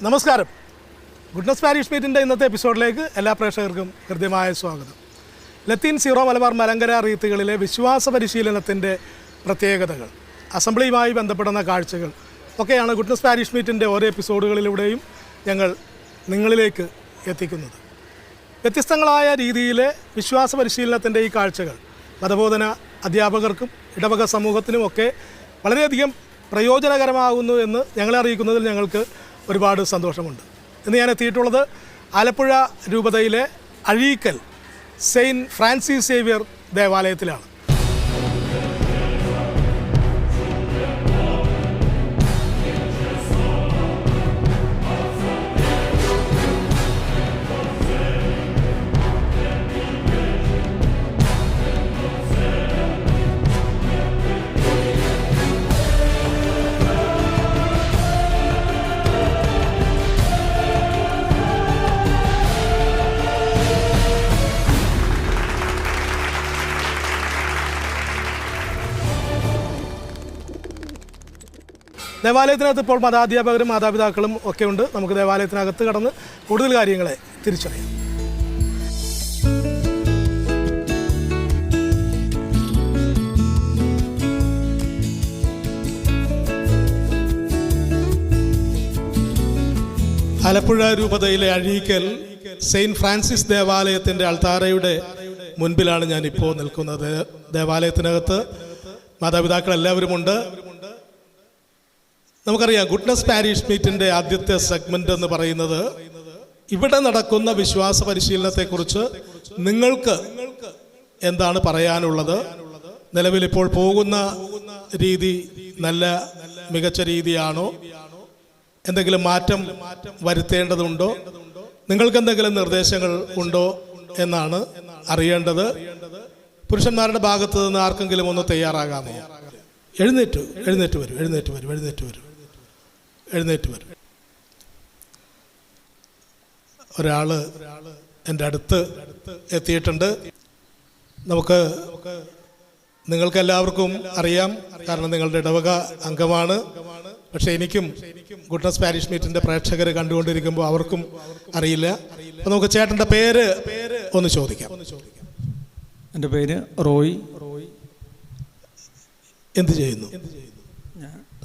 നമസ്കാരം. Goodness parish മീറ്റിൻ്റെ ഇന്നത്തെ എപ്പിസോഡിലേക്ക് എല്ലാ പ്രേക്ഷകർക്കും ഹൃദ്യമായ സ്വാഗതം. ലത്തീൻ സീറോ മലബാർ മലങ്കര റീത്തുകളിലെ വിശ്വാസ പരിശീലനത്തിൻ്റെ പ്രത്യേകതകൾ, അസംബ്ലിയുമായി ബന്ധപ്പെടുന്ന കാഴ്ചകൾ ഒക്കെയാണ് ഗുഡ്നസ് പാരിഷ് മീറ്റിൻ്റെ ഓരോ എപ്പിസോഡുകളിലൂടെയും ഞങ്ങൾ നിങ്ങളിലേക്ക് എത്തിക്കുന്നത്. വ്യത്യസ്തങ്ങളായ രീതിയിലെ വിശ്വാസ പരിശീലനത്തിൻ്റെ ഈ കാഴ്ചകൾ മതബോധന അധ്യാപകർക്കും ഇടവക സമൂഹത്തിനുമൊക്കെ വളരെയധികം പ്രയോജനകരമാകുന്നു എന്ന് ഞങ്ങളെ അറിയിക്കുന്നതിൽ ഞങ്ങൾക്ക് ഒരുപാട് സന്തോഷമുണ്ട്. ഇന്ന് ഞാൻ എത്തിയിട്ടുള്ളത് ആലപ്പുഴ രൂപതയിലെ അഴീക്കൽ സെയിൻറ്റ് ഫ്രാൻസിസ് സേവിയർ ദേവാലയത്തിലാണ്. ദേവാലയത്തിനകത്ത് ഇപ്പോൾ മതാധ്യാപകരും മാതാപിതാക്കളും ഒക്കെ ഉണ്ട്. നമുക്ക് ദേവാലയത്തിനകത്ത് കടന്ന് കൂടുതൽ കാര്യങ്ങളെ തിരിച്ചറിയാം. ആലപ്പുഴ രൂപതയിലെ അഴീക്കൽ സെയിൻറ്റ് ഫ്രാൻസിസ് ദേവാലയത്തിൻ്റെ അൾത്താരയുടെ മുൻപിലാണ് ഞാനിപ്പോൾ നിൽക്കുന്നത്. ദേവാലയത്തിനകത്ത് മാതാപിതാക്കൾ എല്ലാവരുമുണ്ട്. നമുക്കറിയാം, ഗുഡ്നസ് പാരിഷ് മീറ്റിൻ്റെ ആദ്യത്തെ സെഗ്മെൻ്റ് എന്ന് പറയുന്നത് ഇവിടെ നടക്കുന്ന വിശ്വാസ പരിശീലനത്തെക്കുറിച്ച് നിങ്ങൾക്ക് എന്താണ് പറയാനുള്ളത്, നിലവിലിപ്പോൾ പോകുന്ന രീതി നല്ല മികച്ച രീതിയാണോ, എന്തെങ്കിലും മാറ്റം വരുത്തേണ്ടതുണ്ടോ, നിങ്ങൾക്ക് എന്തെങ്കിലും നിർദ്ദേശങ്ങൾ ഉണ്ടോ എന്നാണ് അറിയേണ്ടത്. പുരുഷന്മാരുടെ ഭാഗത്ത് നിന്ന് ആർക്കെങ്കിലും ഒന്ന് തയ്യാറാകാമോ? എഴുന്നേറ്റ് വരും. ഒരാൾ എൻ്റെ അടുത്ത് എത്തിയിട്ടുണ്ട്. നിങ്ങൾക്ക് എല്ലാവർക്കും അറിയാം, കാരണം നിങ്ങളുടെ ഇടവക അംഗമാണ്. പക്ഷേ എനിക്കും ഗുഡ്നസ് പാരിഷ് മീറ്റിൻ്റെ പ്രേക്ഷകർ കണ്ടുകൊണ്ടിരിക്കുമ്പോൾ അവർക്കും അറിയില്ല. അപ്പോൾ നമുക്ക് ചേട്ടൻ്റെ പേര് ഒന്ന് ചോദിക്കാം. എൻ്റെ പേര് റോയ്. എന്ത് ചെയ്യുന്നു?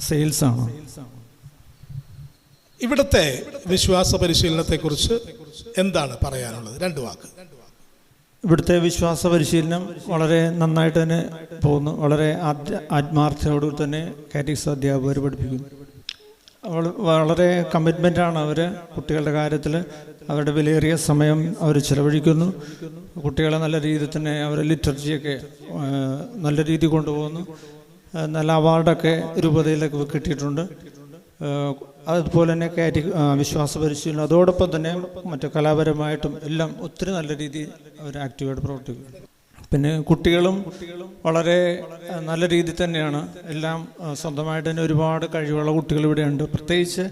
സെയിൽസ് ആണ്. ഇവിടുത്തെ വിശ്വാസ പരിശീലനത്തെക്കുറിച്ച് എന്താണ് പറയാനുള്ളത്? 2 വാക്ക്. ഇവിടുത്തെ വിശ്വാസ പരിശീലനം വളരെ നന്നായിട്ട് തന്നെ പോകുന്നു. വളരെ ആത്മാർത്ഥതയോടുകൂടി തന്നെ കാറ്റഗിസ് അധ്യാപകർ പഠിപ്പിക്കുന്നു. വളരെ കമ്മിറ്റ്മെൻറ്റാണ് അവർ കുട്ടികളുടെ കാര്യത്തിൽ. അവരുടെ വിലയേറിയ സമയം അവർ ചിലവഴിക്കുന്നു. കുട്ടികളെ നല്ല രീതിയിൽ തന്നെ അവർ ലിറ്റർജിയൊക്കെ നല്ല രീതിയിൽ കൊണ്ടുപോകുന്നു. നല്ല അവാർഡൊക്കെ രൂപതയിലൊക്കെ കിട്ടിയിട്ടുണ്ട്. അതുപോലെ തന്നെ വിശ്വാസ പരിശീലനം, അതോടൊപ്പം തന്നെ മറ്റു കലാപരമായിട്ടും എല്ലാം ഒത്തിരി നല്ല രീതിയിൽ അവർ ആക്റ്റീവായിട്ട് പ്രവർത്തിക്കുന്നു. പിന്നെ കുട്ടികളും വളരെ നല്ല രീതിയിൽ തന്നെയാണ്. എല്ലാം സ്വന്തമായിട്ട് തന്നെ ഒരുപാട് കഴിവുള്ള കുട്ടികൾ ഇവിടെയുണ്ട്. പ്രത്യേകിച്ച്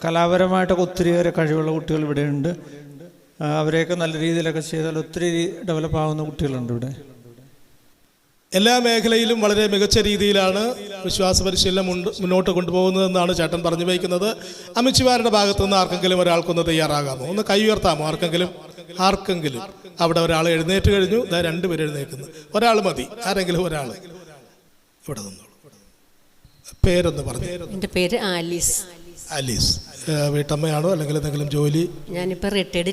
കലാപരമായിട്ടൊക്കെ ഒത്തിരിയേറെ കഴിവുള്ള കുട്ടികൾ ഇവിടെയുണ്ട്. അവരെയൊക്കെ നല്ല രീതിയിലൊക്കെ ചെയ്താൽ ഒത്തിരി ഡെവലപ്പ് ആകുന്ന കുട്ടികളുണ്ട് ഇവിടെ. എല്ലാ മേഖലയിലും വളരെ മികച്ച രീതിയിലാണ് വിശ്വാസ പരിശീലനം മുന്നോട്ട് കൊണ്ടുപോകുന്നതെന്നാണ് ചേട്ടൻ പറഞ്ഞു വയ്ക്കുന്നത്. അമ്മച്ചിമാരുടെ ഭാഗത്തു നിന്ന് ആർക്കെങ്കിലും ഒരാൾക്കൊന്ന് തയ്യാറാകാമോ? ഒന്ന് കൈ ഉയർത്താമോ? ആർക്കെങ്കിലും അവിടെ ഒരാൾ എഴുന്നേറ്റ് കഴിഞ്ഞു. 2 പേര് എഴുന്നേക്കുന്നു. ഒരാൾ മതി, ആരെങ്കിലും ഒരാൾ ഇവിടെ നിന്നോളൂ. പേരൊന്ന് പറഞ്ഞു. എൻ്റെ പേര് ആലീസ്. വീട്ടമ്മയാണോ അല്ലെങ്കിൽ എന്തെങ്കിലും ജോലി? ഞാനിപ്പോൾ റിട്ടയർഡ്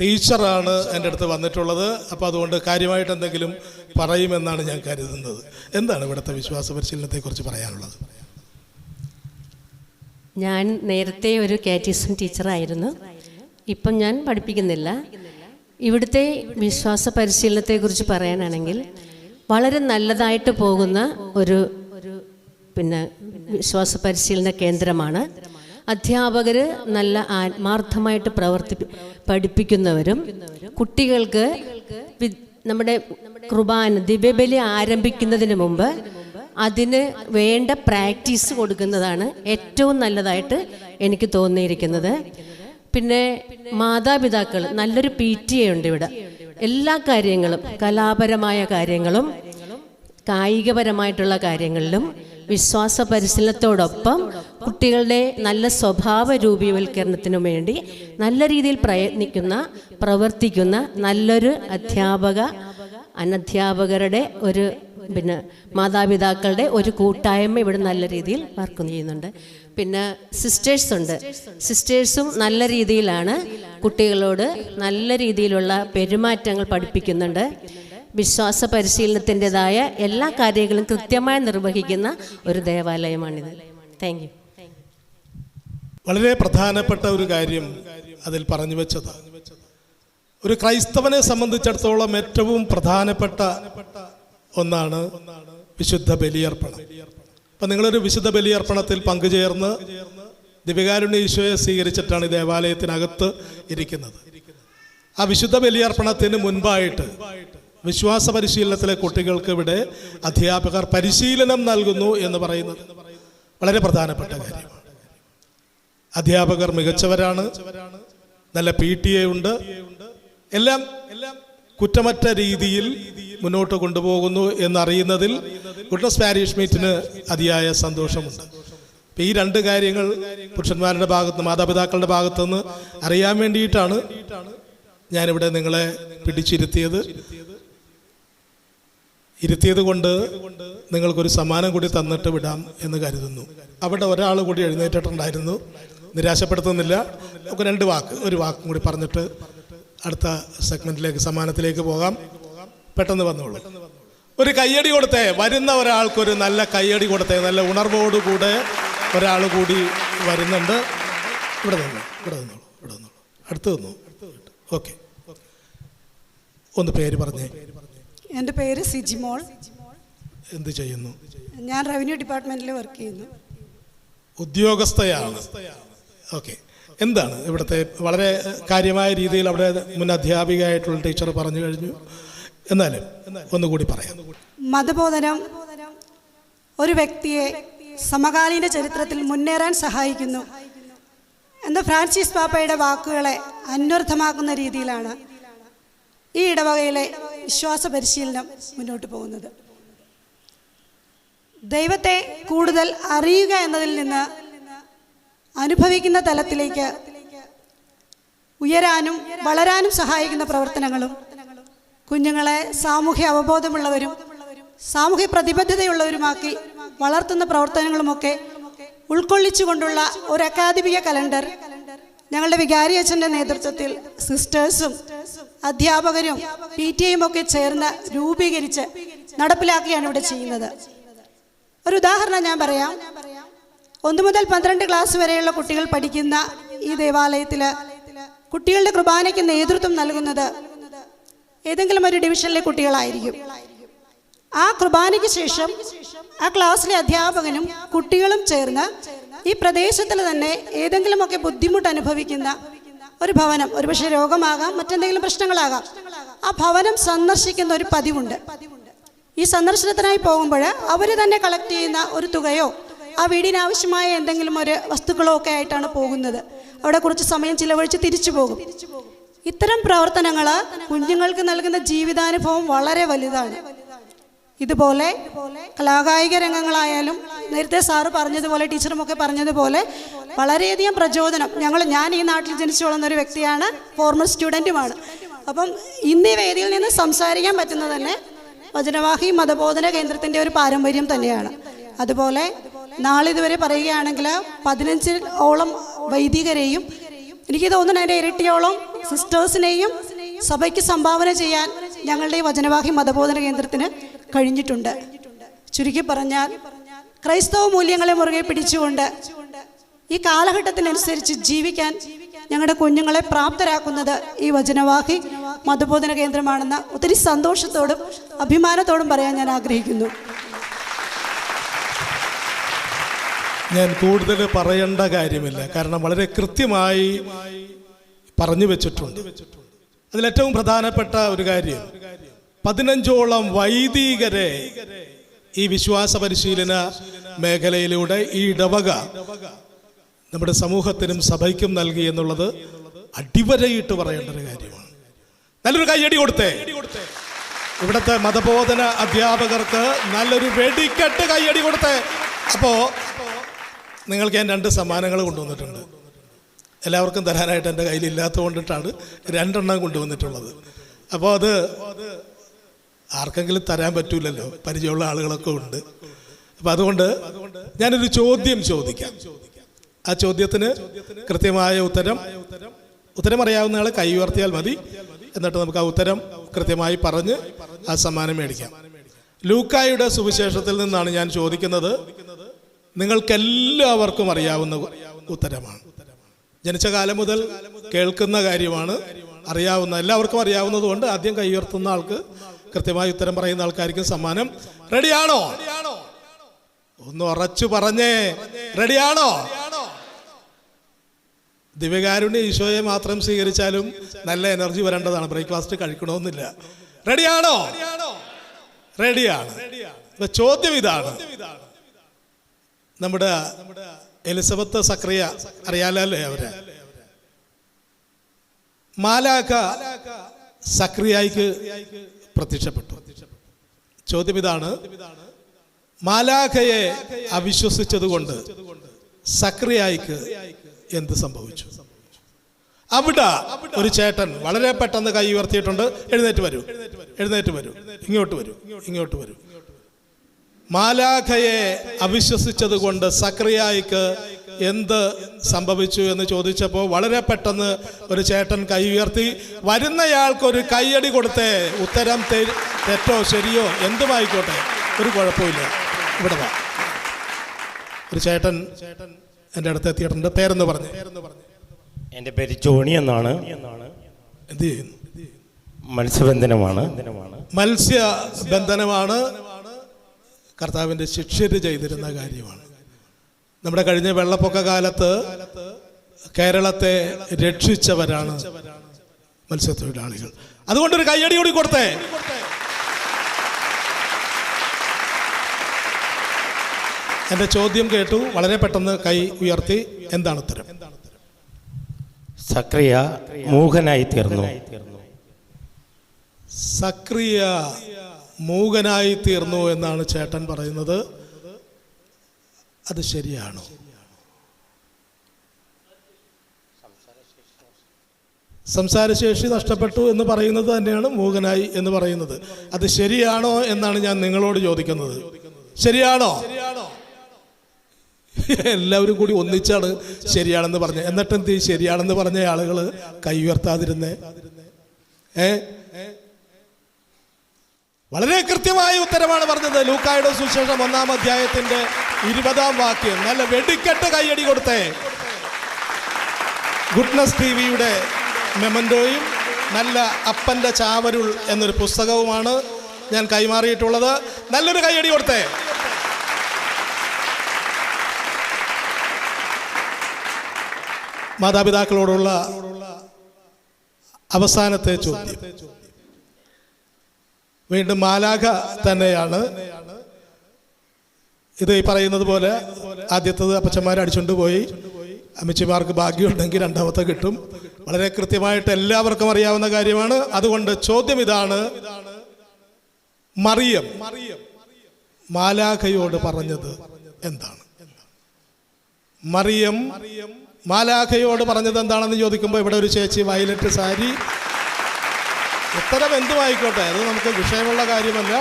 ടീച്ചറാണ് എൻ്റെ അടുത്ത് വന്നിട്ടുള്ളത്. അപ്പോൾ അതുകൊണ്ട് കാര്യമായിട്ട് എന്തെങ്കിലും പറയുമെന്നാണ് ഞാൻ കരുതുന്നത്. എന്താണ് ഇവിടുത്തെ വിശ്വാസ പരിശീലനത്തെക്കുറിച്ച് പറയാനുള്ളത്? ഞാൻ നേരത്തെ ഒരു കാറ്റഗിസം ടീച്ചറായിരുന്നു. ഇപ്പം ഞാൻ പഠിപ്പിക്കുന്നില്ല. ഇവിടുത്തെ വിശ്വാസ പരിശീലനത്തെക്കുറിച്ച് പറയാനാണെങ്കിൽ വളരെ നല്ലതായിട്ട് പോകുന്ന ഒരു വിശ്വാസ പരിശീലന കേന്ദ്രമാണ്. അധ്യാപകർ നല്ല ആത്മാർത്ഥമായിട്ട് പഠിപ്പിക്കുന്നവരും കുട്ടികൾക്ക് നമ്മുടെ കുർബാന ദിവ്യബലി ആരംഭിക്കുന്നതിന് മുമ്പ് അതിന് വേണ്ട പ്രാക്ടീസ് കൊടുക്കുന്നതാണ് ഏറ്റവും നല്ലതായിട്ട് എനിക്ക് തോന്നിയിരിക്കുന്നത്. പിന്നെ മാതാപിതാക്കൾ നല്ലൊരു PTA ഉണ്ട് ഇവിടെ. എല്ലാ കാര്യങ്ങളും, കലാപരമായ കാര്യങ്ങളും കായികപരമായിട്ടുള്ള കാര്യങ്ങളിലും വിശ്വാസ പരിശീലനത്തോടൊപ്പം കുട്ടികളുടെ നല്ല സ്വഭാവ രൂപീകരണത്തിനു വേണ്ടി നല്ല രീതിയിൽ പ്രവർത്തിക്കുന്ന നല്ലൊരു അനധ്യാപകരുടെ ഒരു മാതാപിതാക്കളുടെ ഒരു കൂട്ടായ്മ ഇവിടെ നല്ല രീതിയിൽ വർക്ക് ചെയ്യുന്നുണ്ട്. പിന്നെ സിസ്റ്റേഴ്സ് ഉണ്ട്. സിസ്റ്റേഴ്സും നല്ല രീതിയിലാണ് കുട്ടികളോട് നല്ല രീതിയിലുള്ള പെരുമാറ്റങ്ങൾ പഠിപ്പിക്കുന്നുണ്ട്. വിശ്വാസ പരിശീലനത്തിൻ്റെതായ എല്ലാ കാര്യങ്ങളും കൃത്യമായി നിർവഹിക്കുന്ന ഒരു ദേവാലയമാണിത്. Thank you. വളരെ പ്രധാനപ്പെട്ട ഒരു കാര്യം അതിൽ പറഞ്ഞു വെച്ചത്, ഒരു ക്രൈസ്തവനെ സംബന്ധിച്ചിടത്തോളം ഏറ്റവും പ്രധാനപ്പെട്ട ഒന്നാണ് വിശുദ്ധ ബലിയർപ്പണം. അപ്പം നിങ്ങളൊരു വിശുദ്ധ ബലിയർപ്പണത്തിൽ പങ്കുചേർന്ന് ദിവ്യകാരുണ്യ ഈശോയെ സ്വീകരിച്ചിട്ടാണ് ഈ ദേവാലയത്തിനകത്ത് ഇരിക്കുന്നത്. ആ വിശുദ്ധ ബലിയർപ്പണത്തിന് മുൻപായിട്ട് വിശ്വാസ പരിശീലനത്തിലെ കുട്ടികൾക്ക് ഇവിടെ അധ്യാപകർ പരിശീലനം നൽകുന്നു എന്ന് പറയുന്നത് വളരെ പ്രധാനപ്പെട്ട കാര്യമാണ്. അധ്യാപകർ മികച്ചവരാണ്, നല്ല PTA ഉണ്ട്, എല്ലാം കുറ്റമറ്റ രീതിയിൽ മുന്നോട്ട് കൊണ്ടുപോകുന്നു എന്നറിയുന്നതിൽ ഗുഡ്നസ് പാരിഷ് മീറ്റിന് അതിയായ സന്തോഷമുണ്ട്. അപ്പം ഈ രണ്ട് കാര്യങ്ങൾ പുരുഷന്മാരുടെ ഭാഗത്ത് മാതാപിതാക്കളുടെ ഭാഗത്തുനിന്ന് അറിയാൻ വേണ്ടിയിട്ടാണ് ഞാനിവിടെ നിങ്ങളെ ഇരുത്തിയത് കൊണ്ട് നിങ്ങൾക്കൊരു സമ്മാനം കൂടി തന്നിട്ട് വിടാം എന്ന് കരുതുന്നു. അവിടെ ഒരാൾ കൂടി എഴുന്നേറ്റിട്ടുണ്ടായിരുന്നു, നിരാശപ്പെടുത്തുന്നില്ല. നമുക്ക് ഒരു വാക്കും കൂടി പറഞ്ഞിട്ട് അടുത്ത സെഗ്മെന്റിലേക്ക് സമ്മാനത്തിലേക്ക് പോകാം. പെട്ടെന്ന് വന്നോളൂ. ഒരു കയ്യടി കൊടുത്തേ, വരുന്ന ഒരാൾക്കൊരു നല്ല കയ്യടി കൊടുത്തേ. നല്ല ഉണർവോടുകൂടെ ഒരാൾ കൂടി വരുന്നുണ്ട്. ഇവിടെ നിന്നോളൂ. അടുത്ത് നിന്നു. ഓക്കെ, ഒന്ന് പേര് പറഞ്ഞേ. എൻ്റെ പേര് സിജിമോൾ. എന്ത് ചെയ്യുന്നു? ഞാൻ റവന്യൂ ഡിപ്പാർട്ട്മെന്റിൽ വർക്ക് ചെയ്യുന്നു. ഉദ്യോഗസ്ഥയാണ്. ഓക്കെ. എന്താണ് ഇവിടുത്തെ വളരെ കാര്യമായ രീതിയിൽ അവിടെ മുൻ അധ്യാപികയായിട്ടുള്ള ടീച്ചർ പറഞ്ഞു കഴിഞ്ഞു, എന്നാലും ഒന്നുകൂടി പറയാം. മതബോധനം ഒരു വ്യക്തിയെ സമകാലീന ചരിത്രത്തിൽ മുന്നേറാൻ സഹായിക്കുന്നു എന്ന ഫ്രാൻസിസ് പാപ്പയുടെ വാക്കുകളെ അന്വർത്ഥമാക്കുന്ന രീതിയിലാണ് ഈ ഇടവകയിലെ വിശ്വാസ പരിശീലനം മുന്നോട്ട് പോകുന്നത്. ദൈവത്തെ കൂടുതൽ അറിയുക എന്നതിൽ നിന്ന് അനുഭവിക്കുന്ന തലത്തിലേക്ക് ഉയരാനും വളരാനും സഹായിക്കുന്ന പ്രവർത്തനങ്ങളും കുഞ്ഞുങ്ങളെ സാമൂഹ്യ അവബോധമുള്ളവരും സാമൂഹ്യ പ്രതിബദ്ധതയുള്ളവരുമാക്കി വളർത്തുന്ന പ്രവർത്തനങ്ങളുമൊക്കെ ഉൾക്കൊള്ളിച്ചുകൊണ്ടുള്ള ഒരു അക്കാദമിക കലണ്ടർ ഞങ്ങളുടെ വികാരി അച്ഛൻ്റെ നേതൃത്വത്തിൽ സിസ്റ്റേഴ്സും അധ്യാപകരും PTA ഒക്കെ ചേർന്ന് രൂപീകരിച്ച് നടപ്പിലാക്കുകയാണ് ഇവിടെ ചെയ്യുന്നത്. ഒരു ഉദാഹരണം ഞാൻ പറയാം. 1 മുതൽ 12 ക്ലാസ് വരെയുള്ള കുട്ടികൾ പഠിക്കുന്ന ഈ ദേവാലയത്തിൽ കുട്ടികളുടെ കുർബാനയ്ക്ക് നേതൃത്വം നൽകുന്നത് ഏതെങ്കിലും ഒരു ഡിവിഷനിലെ കുട്ടികളായിരിക്കും. ആ കുർബാനയ്ക്ക് ശേഷം ആ ക്ലാസ്സിലെ അധ്യാപകനും കുട്ടികളും ചേർന്ന് ഈ പ്രദേശത്തിൽ തന്നെ ഏതെങ്കിലുമൊക്കെ ബുദ്ധിമുട്ട് അനുഭവിക്കുന്ന ഒരു ഭവനം, ഒരുപക്ഷെ രോഗമാകാം, മറ്റെന്തെങ്കിലും പ്രശ്നങ്ങളാകാം, ആ ഭവനം സന്ദർശിക്കുന്ന ഒരു പതിവുണ്ട്. ഈ സന്ദർശനത്തിനായി പോകുമ്പോൾ അവർ തന്നെ കളക്ട് ചെയ്യുന്ന ഒരു തുകയോ ആ വീടിനാവശ്യമായ എന്തെങ്കിലും ഒരു വസ്തുക്കളോ ഒക്കെ ആയിട്ടാണ് പോകുന്നത്. അവിടെ കുറച്ച് സമയം ചിലവഴിച്ച് തിരിച്ചു പോകും. ഇത്തരം പ്രവർത്തനങ്ങൾ കുഞ്ഞുങ്ങൾക്ക് നൽകുന്ന ജീവിതാനുഭവം വളരെ വലുതാണ്. ഇതുപോലെ കലാകായിക രംഗങ്ങളായാലും നേരത്തെ സാറ് പറഞ്ഞതുപോലെ ടീച്ചറുമൊക്കെ പറഞ്ഞതുപോലെ വളരെയധികം പ്രചോദനം. ഞാൻ ഈ നാട്ടിൽ ജനിച്ചു വളർന്ന ഒരു വ്യക്തിയാണ്, ഫോർമൽ സ്റ്റുഡൻറ്റുമാണ്. അപ്പം ഇന്ന് ഈ വേദിയിൽ നിന്ന് സംസാരിക്കാൻ പറ്റുന്നത് തന്നെ വചനവാഹി മതബോധന കേന്ദ്രത്തിൻ്റെ ഒരു പാരമ്പര്യം തന്നെയാണ്. അതുപോലെ നാളിതുവരെ പറയുകയാണെങ്കിൽ 15ഓളം വൈദികരെയും എനിക്ക് തോന്നുന്നു അതിൻ്റെ ഇരട്ടിയോളം സിസ്റ്റേഴ്സിനെയും സഭയ്ക്ക് സംഭാവന ചെയ്യാൻ ഞങ്ങളുടെ ഈ വചനവാഹി മതബോധന കേന്ദ്രത്തിന് കഴിഞ്ഞിട്ടുണ്ട്. ചുരുക്കി പറഞ്ഞാൽ ക്രൈസ്തവ മൂല്യങ്ങളെ മുറുകെ പിടിച്ചുകൊണ്ട് ഈ കാലഘട്ടത്തിനനുസരിച്ച് ജീവിക്കാൻ ഞങ്ങളുടെ കുഞ്ഞുങ്ങളെ പ്രാപ്തരാക്കുന്നത് ഈ വചനവാഹി മതബോധന കേന്ദ്രമാണെന്ന് ഒത്തിരി സന്തോഷത്തോടും അഭിമാനത്തോടും പറയാൻ ഞാൻ ആഗ്രഹിക്കുന്നു. ഞാൻ കൂടുതൽ പറയേണ്ട കാര്യമില്ല, കാരണം വളരെ കൃത്യമായി പറഞ്ഞു വെച്ചിട്ടുണ്ട്. അതിലേറ്റവും പ്രധാനപ്പെട്ട ഒരു കാര്യം, 15ഓളം വൈദികരെ ഈ വിശ്വാസ പരിശീലന മേഖലയിലൂടെ ഈ ഇടവക നമ്മുടെ സമൂഹത്തിനും സഭയ്ക്കും നൽകി എന്നുള്ളത് അടിവരയിട്ട് പറയേണ്ട ഒരു കാര്യമാണ്. നല്ലൊരു കയ്യടി കൊടുത്തേ. ഇവിടുത്തെ മതബോധന അധ്യാപകർക്ക് നല്ലൊരു വെടിക്കെട്ട് കയ്യടി കൊടുത്തേ. അപ്പോൾ നിങ്ങൾക്ക് ഞാൻ 2 സമ്മാനങ്ങൾ കൊണ്ടുവന്നിട്ടുണ്ട്. എല്ലാവർക്കും തരാനായിട്ട് എൻ്റെ കയ്യിലില്ലാത്തത് കൊണ്ടിട്ടാണ് 2 എണ്ണം കൊണ്ടുവന്നിട്ടുള്ളത്. അപ്പോൾ അത് ആർക്കെങ്കിലും തരാൻ പറ്റൂലല്ലോ, പരിചയമുള്ള ആളുകളൊക്കെ ഉണ്ട്. അപ്പം അതുകൊണ്ട് ഞാനൊരു ചോദ്യം ചോദിക്കാം. ആ ചോദ്യത്തിന് കൃത്യമായ ഉത്തരം അറിയാവുന്ന ആൾ കൈ ഉയർത്തിയാൽ മതി. എന്നിട്ട് നമുക്ക് ആ ഉത്തരം കൃത്യമായി പറഞ്ഞ് ആ സമ്മാനം മേടിക്കാം. ലൂക്കായുടെ സുവിശേഷത്തിൽ നിന്നാണ് ഞാൻ ചോദിക്കുന്നത്. നിങ്ങൾക്കെല്ലാവർക്കും അറിയാവുന്ന ഉത്തരമാണ്. ജനിച്ച കാലം മുതൽ കേൾക്കുന്ന കാര്യമാണ്, അറിയാവുന്ന എല്ലാവർക്കും അറിയാവുന്നത് കൊണ്ട് ആദ്യം കൈ ഉയർത്തുന്ന ആൾക്ക്, കൃത്യമായി ഉത്തരം പറയുന്ന ആൾക്കാർക്കും സമ്മാനം. റെഡിയാണോ? ഒന്ന് ഉറച്ചു പറഞ്ഞേ, റെഡിയാണോ? ദിവ്യകാരുണ്യ ഈശോയെ മാത്രം സ്വീകരിച്ചാലും നല്ല എനർജി വരേണ്ടതാണ്, ബ്രേക്ക്ഫാസ്റ്റ് കഴിക്കണമെന്നില്ല. റെഡിയാണോ? റെഡിയാണ്. ചോദ്യം ഇതാണ്. നമ്മുടെ എലിസബത്ത് സക്രിയ അറിയാലല്ലേ, അവരെ മാലാഖ സക്രിയയ്ക്ക് പ്രത്യക്ഷപ്പെട്ടു. ചോദ്യം ഇതാണ്, മാലാഖയെ അവിശ്വസിച്ചത് കൊണ്ട് സക്രിയയ്ക്ക് എന്ത് സംഭവിച്ചു? അവിടെ ഒരു ചേട്ടൻ വളരെ പെട്ടെന്ന് കൈ ഉയർത്തിയിട്ടുണ്ട്. എഴുന്നേറ്റ് വരൂ, ഇങ്ങോട്ട് വരൂ. മാലാഖയെ അവിശ്വസിച്ചത് കൊണ്ട് സക്രിയയ്ക്ക് എന്ത് സംഭവിച്ചു എന്ന് ചോദിച്ചപ്പോൾ വളരെ പെട്ടെന്ന് ഒരു ചേട്ടൻ കൈ ഉയർത്തി. വരുന്നയാൾക്കൊരു കൈയടി കൊടുത്തേ. ഉത്തരം തെറ്റോ ശരിയോ എന്തുമായിക്കോട്ടെ, ഒരു കുഴപ്പമില്ല. ഇവിടെ വാ. ഒരു ചേട്ടൻ എൻ്റെ അടുത്ത് എത്തിയിട്ടുണ്ട്. പേരെന്ന് പറഞ്ഞു. എൻ്റെ പേര് ജോണി എന്നാണ്. എന്ത് ചെയ്യുന്നു? മത്സ്യബന്ധനമാണ്. കർത്താവിൻ്റെ ശിഷ്യര് ചെയ്തിരുന്ന കാര്യമാണ്. നമ്മുടെ കഴിഞ്ഞ വെള്ളപ്പൊക്ക കാലത്ത് കേരളത്തെ രക്ഷിച്ചവരാണ് മത്സ്യത്തൊഴിലാളികൾ. അതുകൊണ്ടൊരു കയ്യടി കൂടി കൊടുത്തേ. എൻ്റെ ചോദ്യം കേട്ടു, വളരെ പെട്ടെന്ന് കൈ ഉയർത്തി. എന്താണ് ഉത്തരം? സക്രിയ മൂകനായി തീർന്നു. സക്രിയ മൂകനായി തീർന്നു എന്നാണ് ചേട്ടൻ പറയുന്നത്. അത് ശരിയാണോ? സംസാരശേഷി നഷ്ടപ്പെട്ടു എന്ന് പറയുന്നത് തന്നെയാണ് മൂകനായി എന്ന് പറയുന്നത്. അത് ശരിയാണോ എന്നാണ് ഞാൻ നിങ്ങളോട് ചോദിക്കുന്നത്. ശരിയാണോ? എല്ലാവരും കൂടി ഒന്നിച്ചാണ് ശരിയാണെന്ന് പറഞ്ഞത്. എന്നിട്ട് എന്ത് ശരിയാണെന്ന് പറഞ്ഞ ആളുകൾ കൈ ഉയർത്താതിരുന്നേ? വളരെ കൃത്യമായ ഉത്തരമാണ് പറഞ്ഞത്. ലൂക്കായുടെ സുവിശേഷം 1-ാം അധ്യായത്തിന്റെ 20-ാം വാക്യം. നല്ല വെടിക്കെട്ട് കൈയടി കൊടുത്തേ. ഗുഡ്നസ് ടിവിയുടെ മെമന്റോയും നല്ല അപ്പന്റെ ചാവരുൾ എന്നൊരു പുസ്തകവുമാണ് ഞാൻ കൈമാറിയിട്ടുള്ളത്. നല്ലൊരു കൈയടി കൊടുത്തേ. മാതാപിതാക്കളോടുള്ള അവസാനത്തെ ചോദ്യം വീണ്ടും മാലാഖ തന്നെയാണ്. ഇത് ഈ പറയുന്നത് പോലെ ആദ്യത്തത് അപ്പച്ചന്മാരെ അടിച്ചുകൊണ്ട് പോയി. അമ്മച്ചിമാർക്ക് ഭാഗ്യമുണ്ടെങ്കിൽ രണ്ടാമത്തെ കിട്ടും. വളരെ കൃത്യമായിട്ട് എല്ലാവർക്കും അറിയാവുന്ന കാര്യമാണ്. അതുകൊണ്ട് ചോദ്യം ഇതാണ്, മറിയം മാലാഖയോട് പറഞ്ഞത് എന്താണ്? മറിയം മാലാഖയോട് പറഞ്ഞത് എന്താണെന്ന് ചോദിക്കുമ്പോൾ ഇവിടെ ഒരു ചേച്ചി വയലറ്റ് സാരി. ഉത്തരം എന്തുമായിക്കോട്ടെ, അത് നമുക്ക് വിഷയമുള്ള കാര്യമല്ല.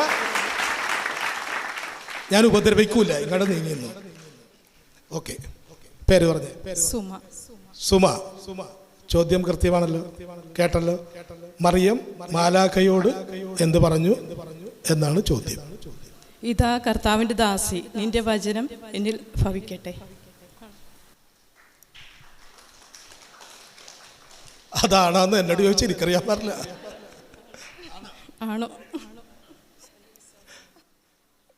ഞാൻ ഉപദ്രവിക്കൂല, ഇങ്ങോട്ട് നീങ്ങുന്നു. ഓക്കെ, പേര് പറഞ്ഞേ. സുമ. ചോദ്യം കൃത്യമാണല്ലോ, കേട്ടല്ലോ. മറിയം മാലാഖയോട് എന്ത് പറഞ്ഞു എന്നാണ് ചോദ്യം. ഇതാ കർത്താവിന്റെ ദാസി, നിന്റെ വചനം എന്നിൽ ഭവിക്കട്ടെ. അതാണെന്ന് എന്നോട് ചോദിച്ചാൽ എനിക്കറിയാൻ പാടില്ല. ആണോ?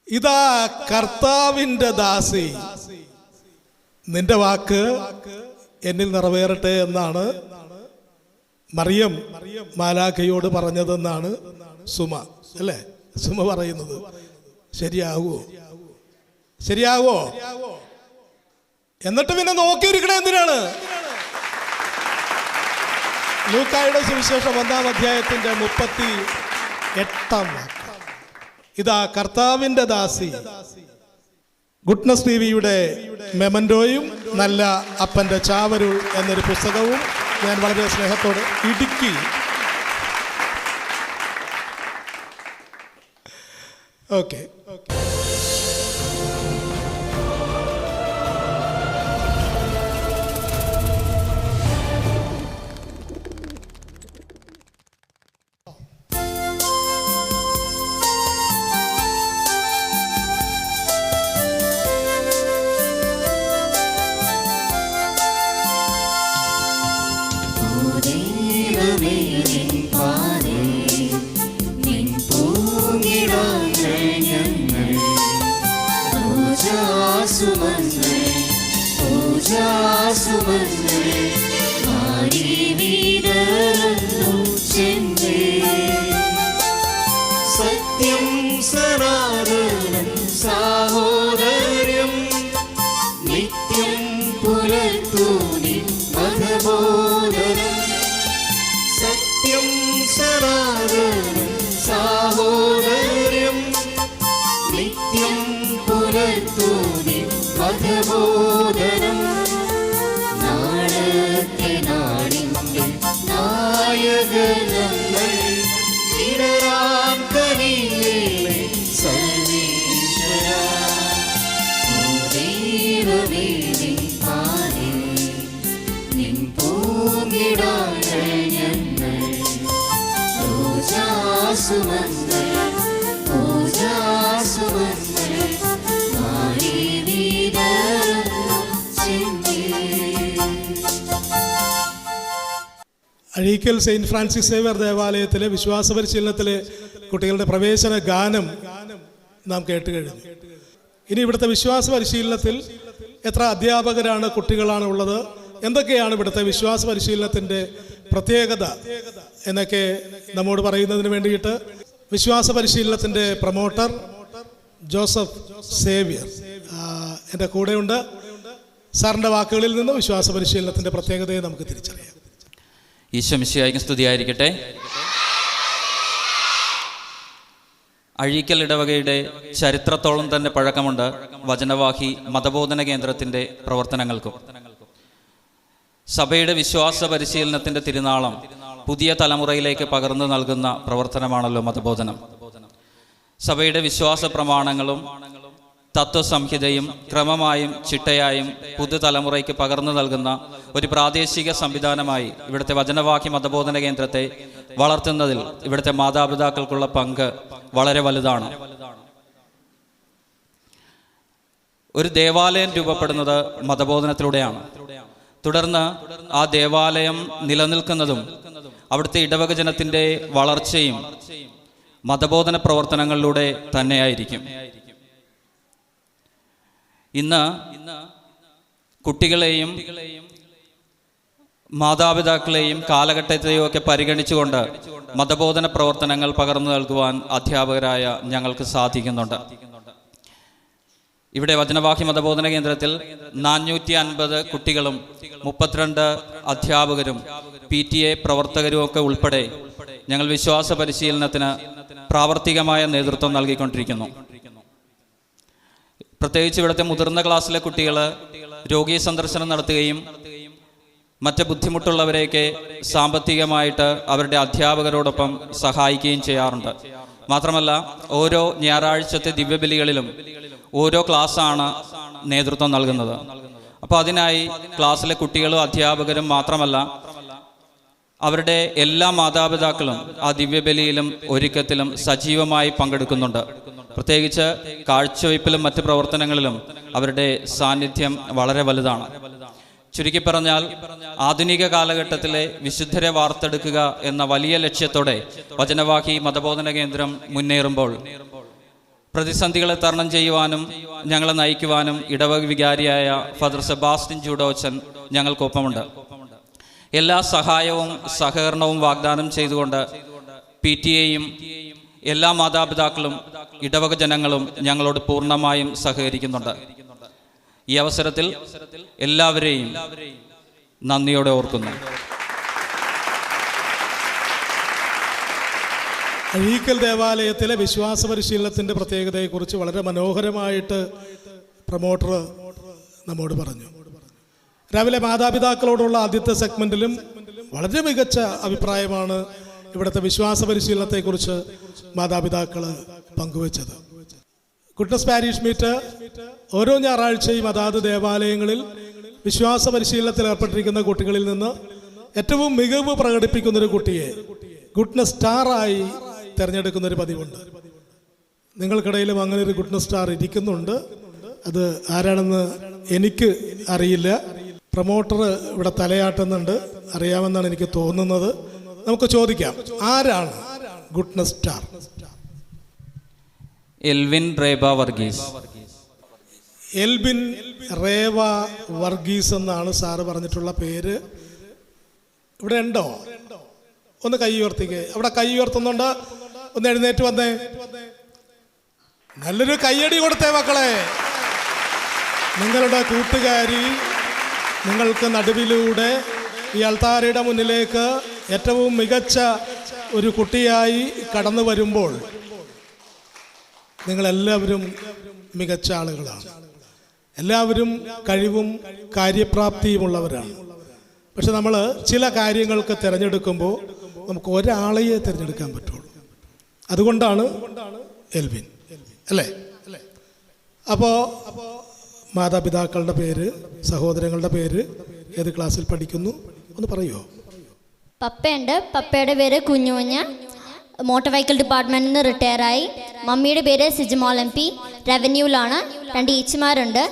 ഇതാ കർത്താവിന്റെ ദാസി, നിന്റെ വാക്ക് എന്നിൽ നിറവേറട്ടെ എന്നാണ് മറിയം മാലാഖയോട് പറഞ്ഞതെന്നാണ് സുമ, അല്ലേ? സുമ പറയുന്നത് ശരിയാവോ? എന്നിട്ട് പിന്നെ നോക്കിയിരിക്കണേ എന്തിനാണ്? ലൂക്കായുടെ സുവിശേഷം 1-ാം അധ്യായത്തിന്റെ 38-ാം വാക്യം. ഇതാ കർത്താവിന്റെ ദാസി, ഗുഡ്നസ് ടി വിയുടെ മെമൻറ്റോയും നല്ല അപ്പൻ്റെ ചാവരുൾ എന്നൊരു പുസ്തകവും ഞാൻ വളരെ സ്നേഹത്തോടെ ഇടുക്കി ഓക്കെ. സത്യം സനാതനം സാഹോദര്യം നിത്യം പുലർത്തൂനി മതബോധനം. സത്യം സനാതനം സാഹോദര്യം നിത്യം പുലർത്തൂനി മതബോധനം. നാളത്തെ നാടിൻ്റെ നായകനങ്ങൾ ഇടരാൻ കനിയേറെ സർവേശ്വര. ദൈവമേ നിൻ പാതേ നിൻ പൂങ്കിടാങ്ങൾ ഞങ്ങൾ ഓജാസുമങ്ങൾ ഓജാസുമങ്ങൾ മാറി വീതറുന്നു ചെന്നേ. അഴീക്കൽ സെയിൻറ്റ് ഫ്രാൻസിസ് സേവ്യർ ദേവാലയത്തിലെ വിശ്വാസ പരിശീലനത്തിലെ കുട്ടികളുടെ പ്രവേശന ഗാനം നാം കേട്ട് കഴിഞ്ഞു. ഇനി ഇവിടുത്തെ വിശ്വാസ പരിശീലനത്തിൽ എത്ര അധ്യാപകരാണ്, കുട്ടികളാണ് ഉള്ളത്, എന്തൊക്കെയാണ് ഇവിടുത്തെ വിശ്വാസ പരിശീലനത്തിൻ്റെ പ്രത്യേകത എന്നൊക്കെ നമ്മോട് പറയുന്നതിന് വേണ്ടിയിട്ട് വിശ്വാസ പരിശീലനത്തിൻ്റെ പ്രൊമോട്ടർ ജോസഫ് സേവ്യർ എൻ്റെ കൂടെയുണ്ട്. സാറിൻ്റെ വാക്കുകളിൽ നിന്ന് വിശ്വാസ പരിശീലനത്തിൻ്റെ പ്രത്യേകതയെ നമുക്ക് തിരിച്ചറിയാം. ഈശോ മിശിഹായ്ക്ക് സ്തുതിയായിരിക്കട്ടെ. അഴീക്കൽ ഇടവകയുടെ ചരിത്രത്തോളം തന്നെ പഴക്കമുണ്ട് വചനവാഹി മതബോധന കേന്ദ്രത്തിൻ്റെ പ്രവർത്തനങ്ങൾക്കും. സഭയുടെ വിശ്വാസ പരിശീലനത്തിൻ്റെ തിരുനാളം പുതിയ തലമുറയിലേക്ക് പകർന്നു നൽകുന്ന പ്രവർത്തനമാണല്ലോ മതബോധനം. സഭയുടെ വിശ്വാസ പ്രമാണങ്ങളും തത്വസംഹിതയും ക്രമമായും ചിട്ടയായും പുതുതലമുറയ്ക്ക് പകർന്നു നൽകുന്ന ഒരു പ്രാദേശിക സംവിധാനമായി ഇവിടുത്തെ വചനവാക്യ മതബോധന കേന്ദ്രത്തെ വളർത്തുന്നതിൽ ഇവിടുത്തെ മാതാപിതാക്കൾക്കുള്ള പങ്ക് വളരെ വലുതാണ്. ഒരു ദേവാലയം രൂപപ്പെടുന്നത് മതബോധനത്തിലൂടെയാണ്. തുടർന്ന് ആ ദേവാലയം നിലനിൽക്കുന്നതും അവിടുത്തെ ഇടവക ജനത്തിൻ്റെ വളർച്ചയും മതബോധന പ്രവർത്തനങ്ങളിലൂടെ തന്നെയായിരിക്കും. ഇന്ന് കുട്ടികളെയും മാതാപിതാക്കളെയും കാലഘട്ടത്തെയും ഒക്കെ പരിഗണിച്ചുകൊണ്ട് മതബോധന പ്രവർത്തനങ്ങൾ പകർന്നു നൽകുവാൻ അധ്യാപകരായ ഞങ്ങൾക്ക് സാധിക്കുന്നുണ്ട്. ഇവിടെ വചനവാക്യ മതബോധന കേന്ദ്രത്തിൽ 450 കുട്ടികളും 32 അധ്യാപകരും PTA പ്രവർത്തകരും ഒക്കെ ഉൾപ്പെടെ ഞങ്ങൾ വിശ്വാസ പരിശീലനത്തിന് പ്രാവർത്തികമായ നേതൃത്വം നൽകിക്കൊണ്ടിരിക്കുന്നു. പ്രത്യേകിച്ച് ഇവിടുത്തെ മുതിർന്ന ക്ലാസ്സിലെ കുട്ടികൾ രോഗീ സന്ദർശനം നടത്തുകയും മറ്റ് ബുദ്ധിമുട്ടുള്ളവരെയൊക്കെ സാമ്പത്തികമായിട്ട് അവരുടെ അധ്യാപകരോടൊപ്പം സഹായിക്കുകയും ചെയ്യാറുണ്ട്. മാത്രമല്ല ഓരോ ഞായറാഴ്ചത്തെ ദിവ്യബലികളിലും ഓരോ ക്ലാസ്സാണ് നേതൃത്വം നൽകുന്നത്. അപ്പോൾ അതിനായി ക്ലാസ്സിലെ കുട്ടികളും അധ്യാപകരും മാത്രമല്ല അവരുടെ എല്ലാ മാതാപിതാക്കളും ആ ദിവ്യബലിയിലും ഒരുക്കത്തിലും സജീവമായി പങ്കെടുക്കുന്നുണ്ട്. പ്രത്യേകിച്ച് കാഴ്ചവയ്പ്പിലും മറ്റ് പ്രവർത്തനങ്ങളിലും അവരുടെ സാന്നിധ്യം വളരെ വലുതാണ്. ചുരുക്കി പറഞ്ഞാൽ ആധുനിക കാലഘട്ടത്തിലെ വിശുദ്ധരെ വാർത്തെടുക്കുക എന്ന വലിയ ലക്ഷ്യത്തോടെ വചനവാഹി മതബോധന കേന്ദ്രം മുന്നേറുമ്പോൾ പ്രതിസന്ധികളെ തരണം ചെയ്യുവാനും ഞങ്ങളെ നയിക്കുവാനും ഇടവക വികാരിയായ ഫാദർ സെബാസ്റ്റ്യൻ ജൂഡോച്ചൻ ഞങ്ങൾക്കൊപ്പമുണ്ട്. എല്ലാ സഹായവും സഹകരണവും വാഗ്ദാനം ചെയ്തുകൊണ്ട് PTA-യും എല്ലാ മാതാപിതാക്കളും ഇടവക ജനങ്ങളും ഞങ്ങളോട് പൂർണ്ണമായും സഹകരിക്കുന്നുണ്ട്. ഈ അവസരത്തിൽ എല്ലാവരെയും നന്ദിയോടെ ഓർക്കുന്നു. അഴീക്കൽ ദേവാലയത്തിലെ വിശ്വാസ പരിശീലനത്തിൻ്റെ പ്രത്യേകതയെക്കുറിച്ച് വളരെ മനോഹരമായിട്ട് പ്രൊമോട്ടർ നമ്മോട് പറഞ്ഞു. രാവിലെ മാതാപിതാക്കളോടുള്ള ആദ്യത്തെ സെഗ്മെൻറ്റിലും വളരെ മികച്ച അഭിപ്രായമാണ് ഇവിടുത്തെ വിശ്വാസ പരിശീലനത്തെക്കുറിച്ച് മാതാപിതാക്കൾ പങ്കുവച്ചത്. ഗുഡ്നസ് പാരിഷ് മീറ്റ് ഓരോ ഞായറാഴ്ചയും അതാത് ദേവാലയങ്ങളിൽ വിശ്വാസ പരിശീലനത്തിൽ ഏർപ്പെട്ടിരിക്കുന്ന കുട്ടികളിൽ നിന്ന് ഏറ്റവും മികവ് പ്രകടിപ്പിക്കുന്നൊരു കുട്ടിയെ ഗുഡ്നസ് സ്റ്റാറായി തിരഞ്ഞെടുക്കുന്നൊരു പതിവുണ്ട്. നിങ്ങൾക്കിടയിലും അങ്ങനെ ഒരു ഗുഡ്നസ് സ്റ്റാർ ഇരിക്കുന്നുണ്ട്. അത് ആരാണെന്ന് എനിക്ക് അറിയില്ല. പ്രൊമോട്ടർ ഇവിടെ തലയാട്ടുന്നുണ്ട്, അറിയാമെന്നാണ് എനിക്ക് തോന്നുന്നത്. നമുക്ക് ചോദിക്കാം, ആരാണ് goodness star? Elwyn Reba Varghese. Elwyn Reva Varghese എന്നാണ് സാറ് പറഞ്ഞിട്ടുള്ള പേര്. ഇവിടെ ഉണ്ടോ? ഒന്ന് കൈ ഉയർത്തിക്കേ. അവിടെ കൈ ഉയർത്തുന്നുണ്ട്. ഒന്ന് എഴുന്നേറ്റ് വന്നേ. നല്ലൊരു കയ്യടി കൊടുത്തേ മക്കളെ. നിങ്ങളുടെ കൂട്ടുകാരി നിങ്ങൾക്ക് നടുവിലൂടെ ഈ അൾത്താരയുടെ മുന്നിലേക്ക് ഏറ്റവും മികച്ച ഒരു കുട്ടിയായി കടന്നു വരുമ്പോൾ നിങ്ങളെല്ലാവരും മികച്ച ആളുകളാണ്. എല്ലാവരും കഴിവും കാര്യപ്രാപ്തിയുമുള്ളവരാണ്. പക്ഷെ നമ്മൾ ചില കാര്യങ്ങൾക്ക് തിരഞ്ഞെടുക്കുമ്പോൾ നമുക്ക് ഒരാളെയെ തിരഞ്ഞെടുക്കാൻ പറ്റുള്ളൂ. അതുകൊണ്ടാണ് എൽവിൻ, അല്ലേ? അപ്പോൾ മാതാപിതാക്കളുടെ പേര്, സഹോദരങ്ങളുടെ പേര്, ഏത് ക്ലാസ്സിൽ പഠിക്കുന്നു ഒന്ന് പറയുമോ? പപ്പയുണ്ട്. പപ്പയുടെ പേര് കുഞ്ഞുകുഞ്ഞ്, മോട്ടോർ വെഹിക്കിൾ ഡിപ്പാർട്ട്മെൻറ്റിൽ നിന്ന് റിട്ടയറായി. മമ്മിയുടെ പേര് സിജിമോൾ MP, റവന്യൂവിലാണ്. 2 ഏച്ചിമാരുണ്ട്.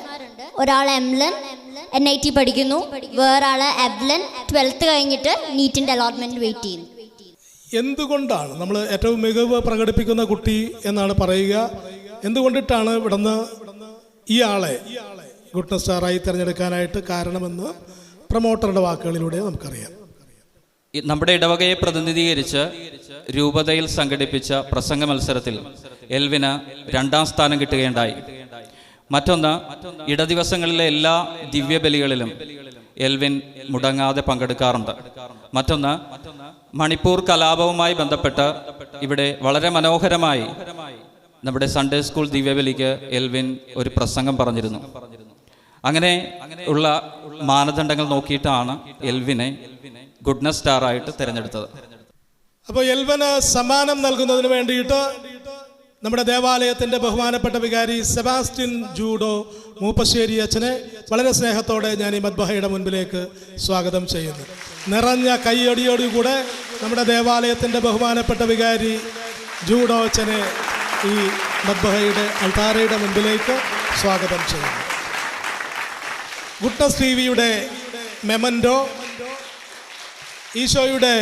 ഒരാൾ എംലൻ NIT പഠിക്കുന്നു, വേറൊരാൾ എവ്ലൻ 12th കഴിഞ്ഞിട്ട് നീറ്റിൻ്റെ അലോട്ട്മെൻറ്റ് വെയിറ്റ് ചെയ്യുന്നു. എന്തുകൊണ്ടാണ് നമ്മൾ ഏറ്റവും മികവ് പ്രകടിപ്പിക്കുന്ന കുട്ടി എന്നാണ് പറയുക? എന്തുകൊണ്ടിട്ടാണ് ഇവിടുന്ന് ഈ ആളെ ഗുഡ്നസ് സ്റ്റാറായി തിരഞ്ഞെടുക്കാനായിട്ട് കാരണമെന്ന് പ്രൊമോട്ടറുടെ വാക്കുകളിലൂടെ നമുക്കറിയാം. നമ്മുടെ ഇടവകയെ പ്രതിനിധീകരിച്ച് രൂപതയിൽ സംഘടിപ്പിച്ച പ്രസംഗ മത്സരത്തിൽ എൽവിന് 2ാം സ്ഥാനം കിട്ടുകയുണ്ടായി. മറ്റൊന്ന്, ഇടദിവസങ്ങളിലെ എല്ലാ ദിവ്യബലികളിലും എൽവിൻ മുടങ്ങാതെ പങ്കെടുക്കാറുണ്ട്. മറ്റൊന്ന്, മണിപ്പൂർ കലാപവുമായി ബന്ധപ്പെട്ട് ഇവിടെ വളരെ മനോഹരമായി നമ്മുടെ സൺഡേ സ്കൂൾ ദിവ്യബലിക്ക് എൽവിൻ ഒരു പ്രസംഗം പറഞ്ഞിരുന്നു. അങ്ങനെ ഉള്ള മാനദണ്ഡങ്ങൾ നോക്കിയിട്ടാണ് എൽവിനെ ഗുഡ്നസ് സ്റ്റാറായിട്ട് തിരഞ്ഞെടുത്തത്. അപ്പോൾ എൽവിന് സമ്മാനം നൽകുന്നതിന് വേണ്ടിയിട്ട് നമ്മുടെ ദേവാലയത്തിൻ്റെ ബഹുമാനപ്പെട്ട വികാരി സെബാസ്റ്റ്യൻ ജൂഡോ മൂപ്പശ്ശേരി അച്ഛനെ വളരെ സ്നേഹത്തോടെ ഞാൻ ഈ മദ്ബഹയുടെ മുൻപിലേക്ക് സ്വാഗതം ചെയ്യുന്നു. നിറഞ്ഞ കൈയടിയോടുകൂടെ നമ്മുടെ ദേവാലയത്തിൻ്റെ ബഹുമാനപ്പെട്ട വികാരി ജൂഡോ അച്ഛനെ ഈ മദ്ബഹയുടെ അൾത്താരയുടെ മുൻപിലേക്ക് സ്വാഗതം ചെയ്യുന്നു. ഗുഡ്നസ് TVയുടെ മെമൻറ്റോ, ഈശോയുടെ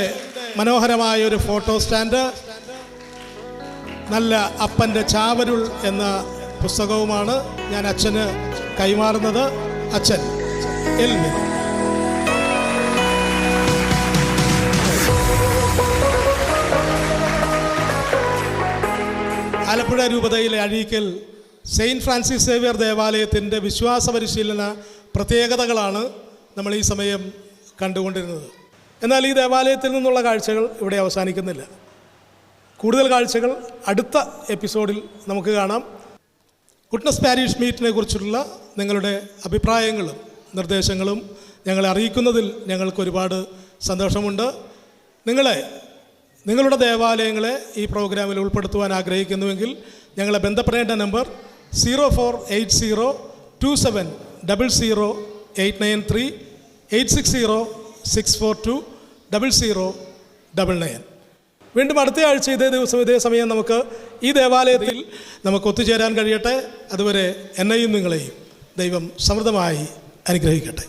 മനോഹരമായ ഒരു ഫോട്ടോ സ്റ്റാൻഡ്, നല്ല അപ്പൻ്റെ ചാവരുൾ എന്ന പുസ്തകവുമാണ് ഞാൻ അച്ഛന് കൈമാറുന്നത്. അച്ഛൻ എൽവിൻ. ആലപ്പുഴ രൂപതയിലെ അഴീക്കൽ സെയിൻറ്റ് ഫ്രാൻസിസ് സേവിയർ ദേവാലയത്തിൻ്റെ വിശ്വാസ പരിശീലന പ്രത്യേകതകളാണ് നമ്മൾ ഈ സമയം കണ്ടുകൊണ്ടിരുന്നത്. എന്നാൽ ഈ ദേവാലയത്തിൽ നിന്നുള്ള കാഴ്ചകൾ ഇവിടെ അവസാനിക്കുന്നില്ല. കൂടുതൽ കാഴ്ചകൾ അടുത്ത എപ്പിസോഡിൽ നമുക്ക് കാണാം. ഗുഡ്നസ് പാരിഷ് മീറ്റിനെ കുറിച്ചുള്ള നിങ്ങളുടെ അഭിപ്രായങ്ങളും നിർദ്ദേശങ്ങളും ഞങ്ങളെ അറിയിക്കുന്നതിൽ ഞങ്ങൾക്ക് ഒരുപാട് സന്തോഷമുണ്ട്. നിങ്ങളുടെ ദേവാലയങ്ങളെ ഈ പ്രോഗ്രാമിൽ ഉൾപ്പെടുത്തുവാൻ ആഗ്രഹിക്കുന്നുവെങ്കിൽ ഞങ്ങളെ ബന്ധപ്പെടേണ്ട നമ്പർ 048027000893 860642099. വീണ്ടും അടുത്ത ആഴ്ച ഇതേ ദിവസം ഇതേ സമയം നമുക്ക് ഈ ദേവാലയത്തിൽ നമുക്ക് ഒത്തുചേരാൻ കഴിയട്ടെ. അതുവരെ എന്നെയും നിങ്ങളെയും ദൈവം സമൃദ്ധമായി അനുഗ്രഹിക്കട്ടെ.